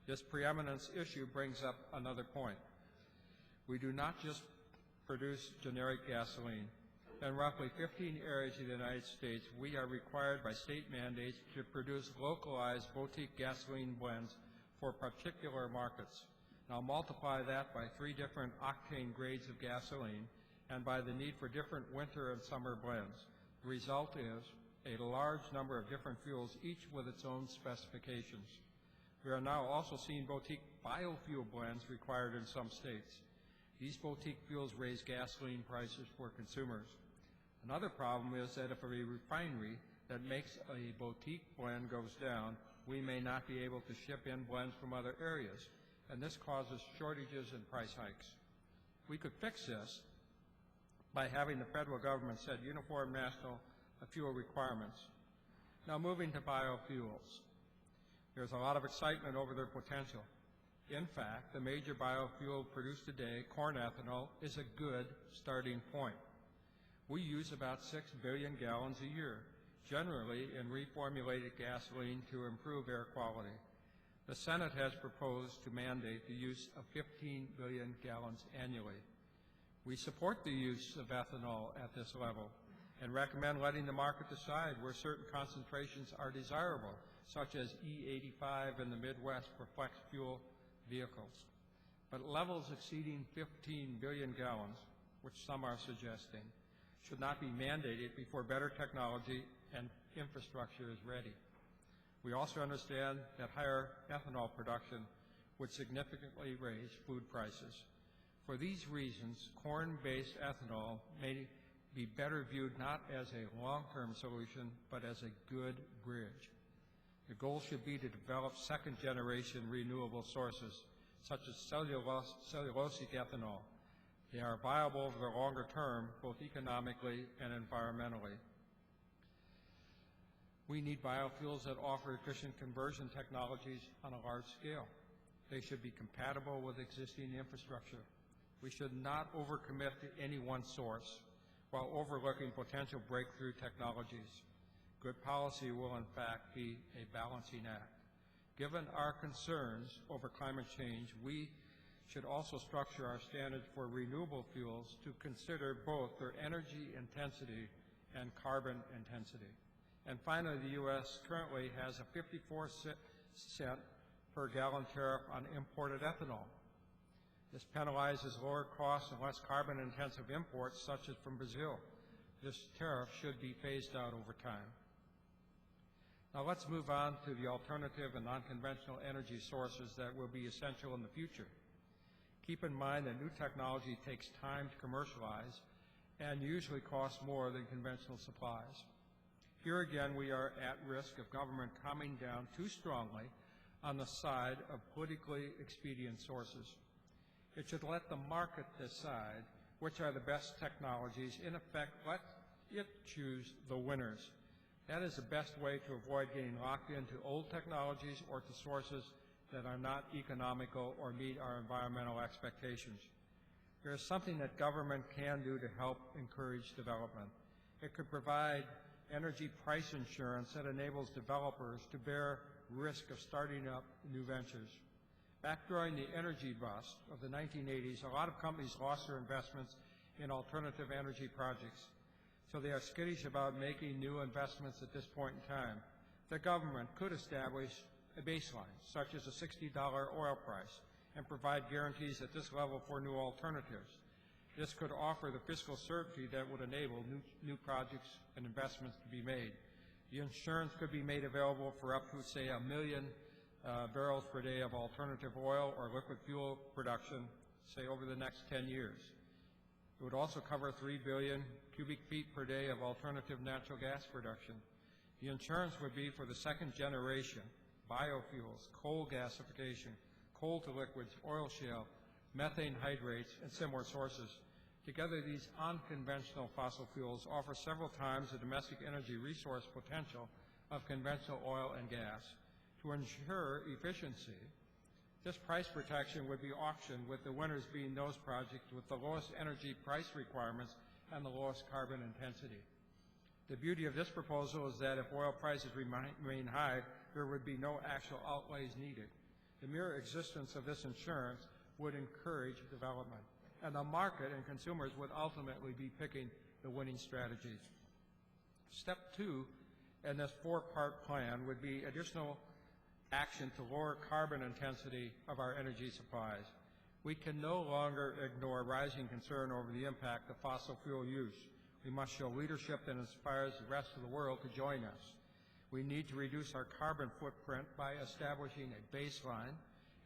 This preeminence issue brings up another point. We do not just produce generic gasoline. In roughly 15 areas of the United States, we are required by state mandates to produce localized boutique gasoline blends for particular markets. Now multiply that by 3 different octane grades of gasoline and by the need for different winter and summer blends. The result is a large number of different fuels, each with its own specifications. We are now also seeing boutique biofuel blends required in some states. These boutique fuels raise gasoline prices for consumers. Another problem is that if a refinery that makes a boutique blend goes down, we may not be able to ship in blends from other areas, and this causes shortages and price hikes. We could fix this by having the federal government set uniform national fuel requirements. Now moving to biofuels. There's a lot of excitement over their potential. In fact, the major biofuel produced today, corn ethanol, is a good starting point. We use about 6 billion gallons a year, generally in reformulated gasoline to improve air quality. The Senate has proposed to mandate the use of 15 billion gallons annually. We support the use of ethanol at this level and recommend letting the market decide where certain concentrations are desirable, such as E85 in the Midwest for flex fuel vehicles. But levels exceeding 15 billion gallons, which some are suggesting, should not be mandated before better technology and infrastructure is ready. We also understand that higher ethanol production would significantly raise food prices. For these reasons, corn-based ethanol may be better viewed not as a long-term solution, but as a good bridge. The goal should be to develop second-generation renewable sources, such as cellulosic ethanol. They are viable over the longer term, both economically and environmentally. We need biofuels that offer efficient conversion technologies on a large scale. They should be compatible with existing infrastructure. We should not overcommit to any one source while overlooking potential breakthrough technologies. Good policy will, in fact, be a balancing act. Given our concerns over climate change, we should also structure our standards for renewable fuels to consider both their energy intensity and carbon intensity. And finally, the U.S. currently has a 54-cent per gallon tariff on imported ethanol. This penalizes lower cost and less carbon-intensive imports, such as from Brazil. This tariff should be phased out over time. Now let's move on to the alternative and non-conventional energy sources that will be essential in the future. Keep in mind that new technology takes time to commercialize and usually costs more than conventional supplies. Here again, we are at risk of government coming down too strongly on the side of politically expedient sources. It should let the market decide which are the best technologies. In effect, let it choose the winners. That is the best way to avoid getting locked into old technologies or to sources that are not economical or meet our environmental expectations. There is something that government can do to help encourage development. It could provide energy price insurance that enables developers to bear risk of starting up new ventures. Back during the energy bust of the 1980s, a lot of companies lost their investments in alternative energy projects, so they are skittish about making new investments at this point in time. The government could establish a baseline, such as a $60 oil price, and provide guarantees at this level for new alternatives. This could offer the fiscal certainty that would enable new projects and investments to be made. The insurance could be made available for up to, say, 1 million barrels per day of alternative oil or liquid fuel production, say, over the next 10 years. It would also cover 3 billion cubic feet per day of alternative natural gas production. The insurance would be for the second generation, biofuels, coal gasification, coal to liquids, oil shale, methane hydrates, and similar sources. Together, these unconventional fossil fuels offer several times the domestic energy resource potential of conventional oil and gas. To ensure efficiency, this price protection would be auctioned, with the winners being those projects with the lowest energy price requirements and the lowest carbon intensity. The beauty of this proposal is that if oil prices remain high, there would be no actual outlays needed. The mere existence of this insurance would encourage development, and the market and consumers would ultimately be picking the winning strategies. Step 2 in this 4-part plan would be additional action to lower carbon intensity of our energy supplies. We can no longer ignore rising concern over the impact of fossil fuel use. We must show leadership that inspires the rest of the world to join us. We need to reduce our carbon footprint by establishing a baseline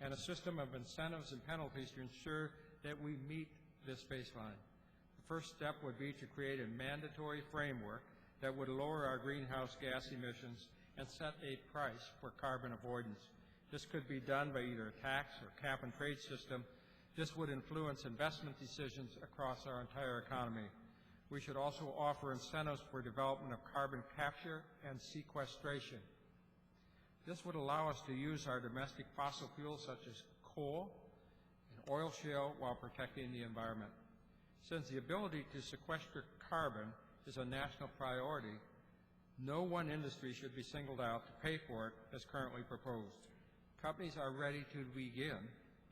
and a system of incentives and penalties to ensure that we meet this baseline. The first step would be to create a mandatory framework that would lower our greenhouse gas emissions and set a price for carbon avoidance. This could be done by either a tax or cap-and-trade system. This would influence investment decisions across our entire economy. We should also offer incentives for development of carbon capture and sequestration. This would allow us to use our domestic fossil fuels such as coal and oil shale while protecting the environment. Since the ability to sequester carbon is a national priority, no one industry should be singled out to pay for it as currently proposed. Companies are ready to begin,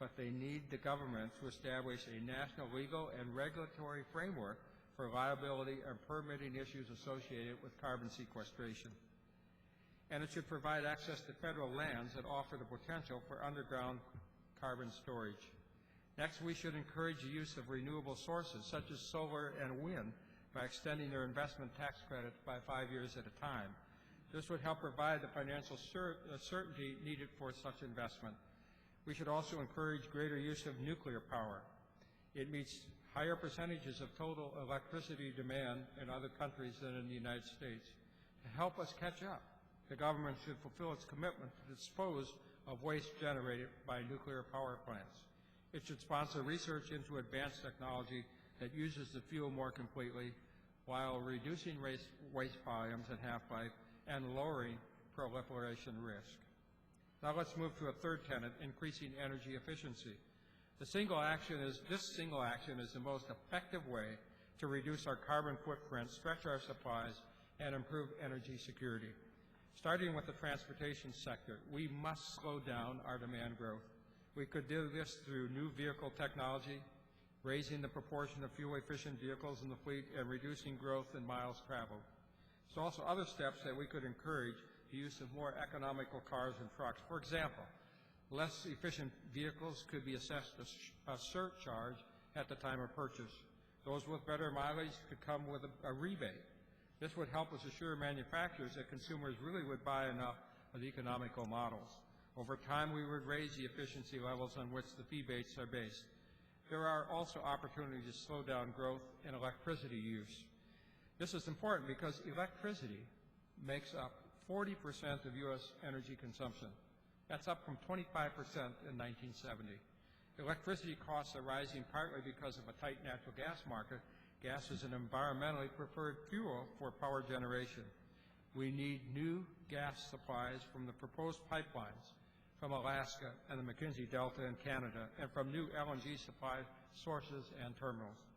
but they need the government to establish a national legal and regulatory framework for liability and permitting issues associated with carbon sequestration. And it should provide access to federal lands that offer the potential for underground carbon storage. Next, we should encourage the use of renewable sources such as solar and wind by extending their investment tax credits by 5 years at a time. This would help provide the financial certainty needed for such investment. We should also encourage greater use of nuclear power. It meets higher percentages of total electricity demand in other countries than in the United States. To help us catch up, the government should fulfill its commitment to dispose of waste generated by nuclear power plants. It should sponsor research into advanced technology that uses the fuel more completely while reducing waste volumes and half-life and lowering proliferation risk. Now let's move to a third tenet, increasing energy efficiency. This single action is the most effective way to reduce our carbon footprint, stretch our supplies, and improve energy security. Starting with the transportation sector, we must slow down our demand growth. We could do this through new vehicle technology, raising the proportion of fuel-efficient vehicles in the fleet, and reducing growth in miles traveled. There's also other steps that we could encourage the use of more economical cars and trucks. For example, less efficient vehicles could be assessed a surcharge at the time of purchase. Those with better mileage could come with a rebate. This would help us assure manufacturers that consumers really would buy enough of the economical models. Over time, we would raise the efficiency levels on which the rebates are based. There are also opportunities to slow down growth in electricity use. This is important because electricity makes up 40% of U.S. energy consumption. That's up from 25% in 1970. Electricity costs are rising partly because of a tight natural gas market. Gas is an environmentally preferred fuel for power generation. We need new gas supplies from the proposed pipelines from Alaska and the McKinsey Delta in Canada, and from new LNG supply sources and terminals.